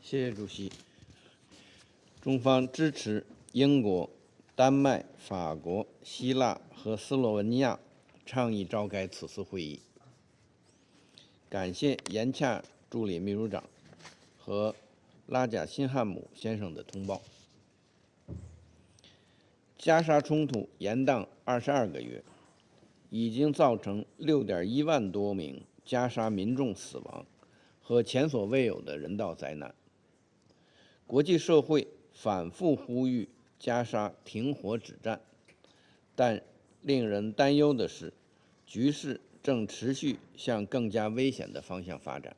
谢谢主席。中方支持英国、丹麦、法国、希腊和斯洛文尼亚倡议召开此次会议。感谢严恰助理秘书长和拉贾辛汉姆先生的通报。加沙冲突延宕22个月，已经造成6.1万多名加沙民众死亡和前所未有的人道灾难。国际社会反复呼吁加沙停火止战，但令人担忧的是，局势正持续向更加危险的方向发展。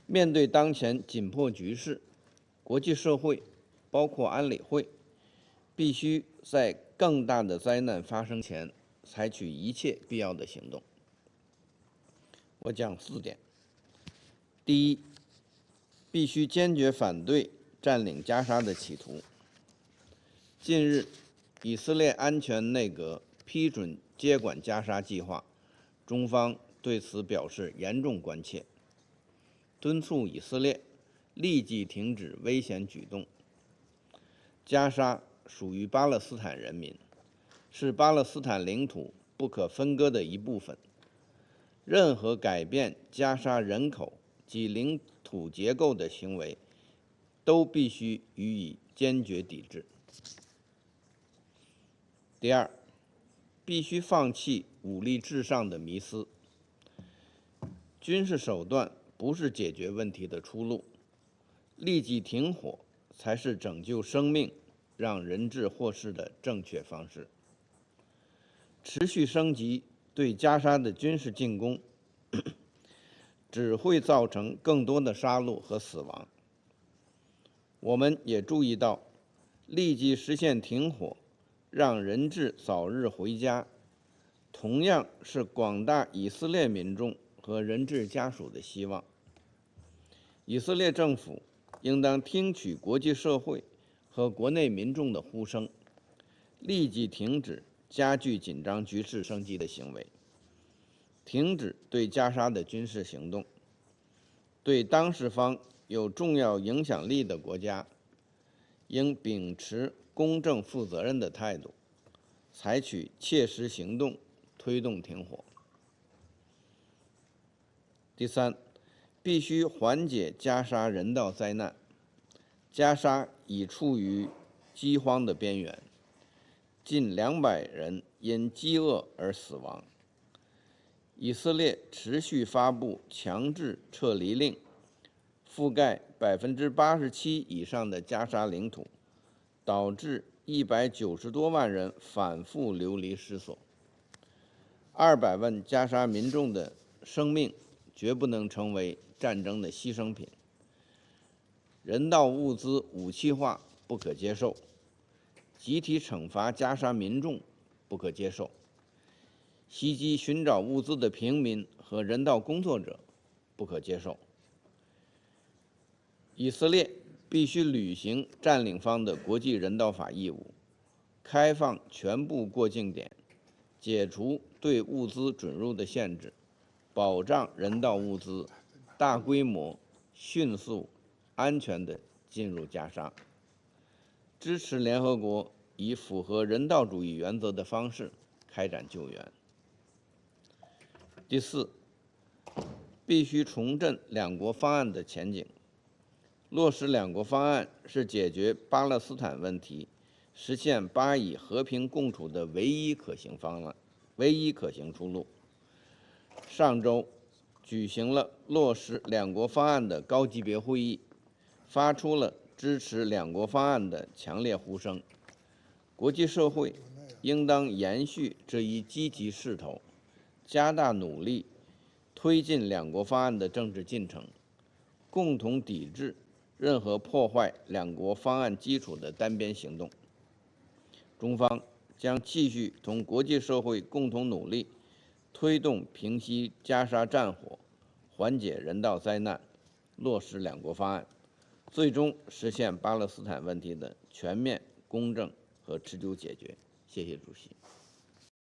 面对当前紧迫局势，国际社会，包括安理会，必须在更大的灾难发生前采取一切必要的行动。我讲4点。第一，必须坚决反对占领加沙的企图。近日，以色列安全内阁批准接管加沙计划，中方对此表示严重关切，敦促以色列立即停止危险举动。加沙属于巴勒斯坦人民，是巴勒斯坦领土不可分割的一部分。任何改变加沙人口及领土结构的行为，都必须予以坚决抵制。第二，必须放弃武力至上的迷思。军事手段不是解决问题的出路，立即停火才是拯救生命、让人质获释的正确方式。持续升级对加沙的军事进攻，只会造成更多的杀戮和死亡。我们也注意到，立即实现停火，让人质早日回家，同样是广大以色列民众和人质家属的希望。以色列政府应当听取国际社会和国内民众的呼声，立即停止加剧紧张局势升级的行为，停止对加沙的军事行动。对当事方有重要影响力的国家，应秉持公正负责任的态度，采取切实行动，推动停火。第三，必须缓解加沙人道灾难。加沙已处于饥荒的边缘，近200人因饥饿而死亡。以色列持续发布强制撤离令，覆盖87%以上的加沙领土，导致190多万人反复流离失所。200万加沙民众的生命绝不能成为战争的牺牲品。人道物资武器化不可接受，集体惩罚加沙民众不可接受，袭击寻找物资的平民和人道工作者不可接受。以色列必须履行占领方的国际人道法义务，开放全部过境点，解除对物资准入的限制，保障人道物资大规模、迅速、安全地进入加沙，支持联合国以符合人道主义原则的方式开展救援。第四，必须重振两国方案的前景。落实两国方案是解决巴勒斯坦问题、实现巴以和平共处的唯一可行方案、唯一可行出路。上周举行了落实两国方案的高级别会议，发出了支持两国方案的强烈呼声。国际社会应当延续这一积极势头，加大努力，推进两国方案的政治进程，共同抵制任何破坏两国方案基础的单边行动。中方将继续同国际社会共同努力，推动平息加沙战火，缓解人道灾难，落实两国方案，最终实现巴勒斯坦问题的全面、公正和持久解决。谢谢主席。